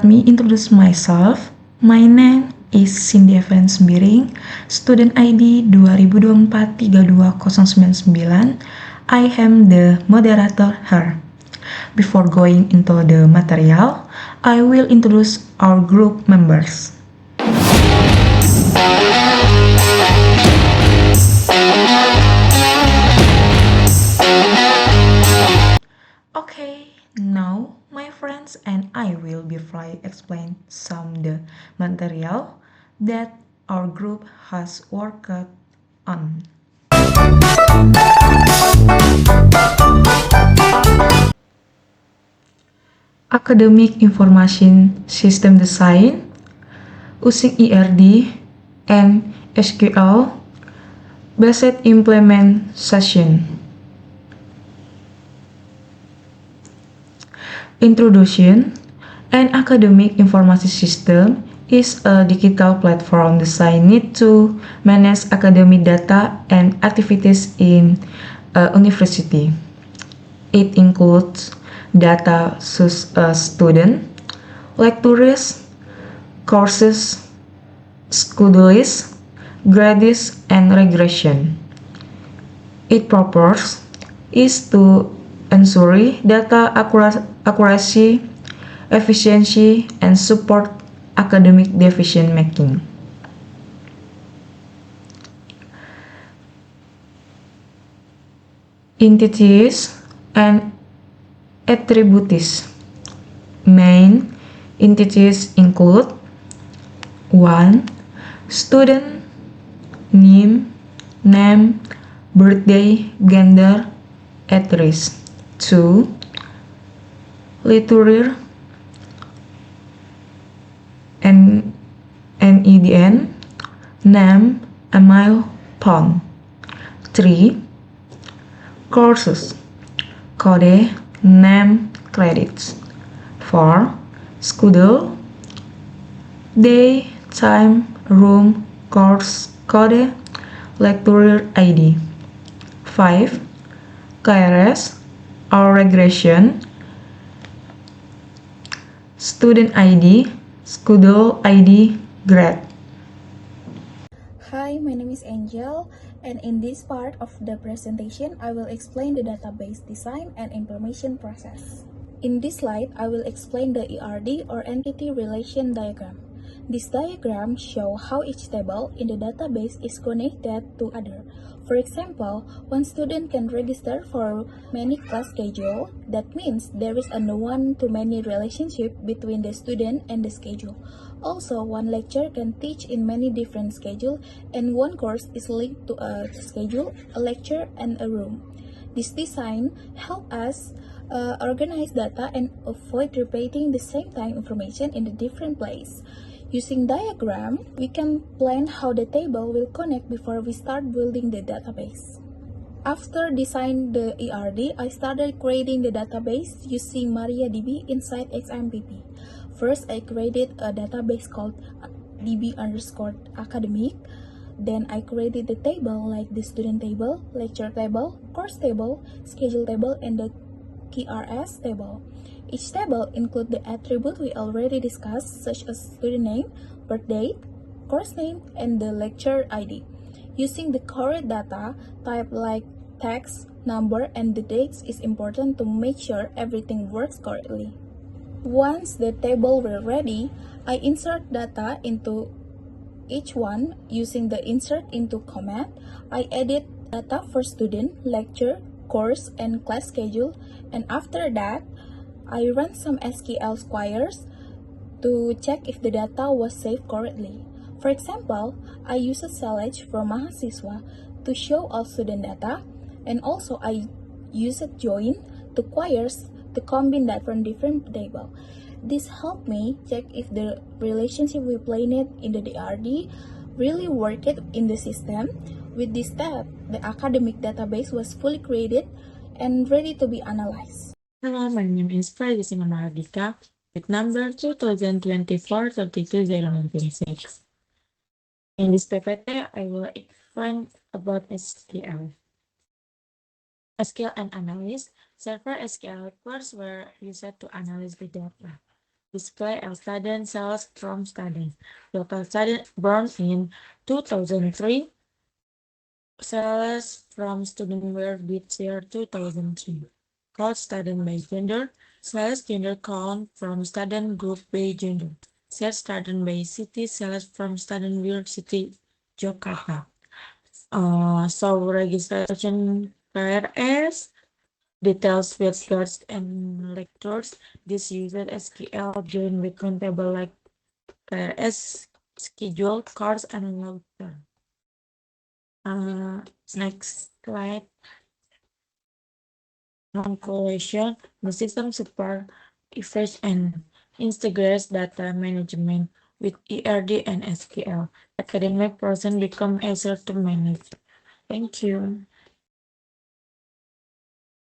Let me introduce myself. My name is Cindy Evans Biring, student ID 2024-32099. I am the moderator here. Before going into the material, I will introduce our group members. Okay, now my friends and I will briefly explain some the material that our group has worked on. Academic Information System Design using ERD and SQL based implementation. Introduction. An academic information system is a digital platform designed to manage academic data and activities in a university. It includes data such as student, lecturers, courses, schedules, grades, and regression. Its purpose is to ensure data accuracy, efficiency, and support academic decision making. Entities and attributes. Main entities include 1. Student name, birthday, gender, address. 2. Literature and NEDN, name, email, phone. 3. Courses, code, name, credits. 4. Schedule, day, time, room, course, code, lecturer ID. 5. KRS or regression, student ID, schedule ID, grade. Hi, my name is Angel, and in this part of the presentation, I will explain the database design and implementation process. In this slide, I will explain the ERD or Entity Relation Diagram. This diagram shows how each table in the database is connected to other. For example, one student can register for many class schedule. That means there is a one-to-many relationship between the student and the schedule. Also, one lecturer can teach in many different schedules, and one course is linked to a schedule, a lecture, and a room. This design helps us organize data and avoid repeating the same time information in a different place. Using diagram, we can plan how the table will connect before we start building the database. After designing the ERD, I started creating the database using MariaDB inside XMPP. First, I created a database called db_academic. Then I created the table like the student table, lecture table, course table, schedule table, and the KRS table. Each table includes the attribute we already discussed, such as student name, birth date, course name, and the lecture ID. Using the correct data type like text, number, and the dates is important to make sure everything works correctly. Once the table were ready, I insert data into each one using the insert into command. I edit data for student, lecture, course, and class schedule, and after that, I run some SQL queries to check if the data was saved correctly. For example, I use a select from Mahasiswa to show all student data, and also I use a join to queries to combine that from different table. This helped me check if the relationship we planned in the DRD really worked in the system. With this step, the academic database was fully created and ready to be analyzed. Hello, my name is Ferdisina Mahardika with number 2024-320926. In this PPT, I will explain about SQL. SQL and analysis. Server SQL reports were used to analyze the data. display a student sales from students. Local student born in 2003. Sales from student were this year 2003. Called student by gender. Sales gender count from student group by gender. Sales student by city. Sales from student were city Jakarta. So registration KRS, details with guards and lectures. This uses SQL join with table like KRS, schedule, cards, and lecture. Next slide. Non-correlation, the system super efficient and integrates data management with ERD and SQL. Academic person become easier to manage. Thank you.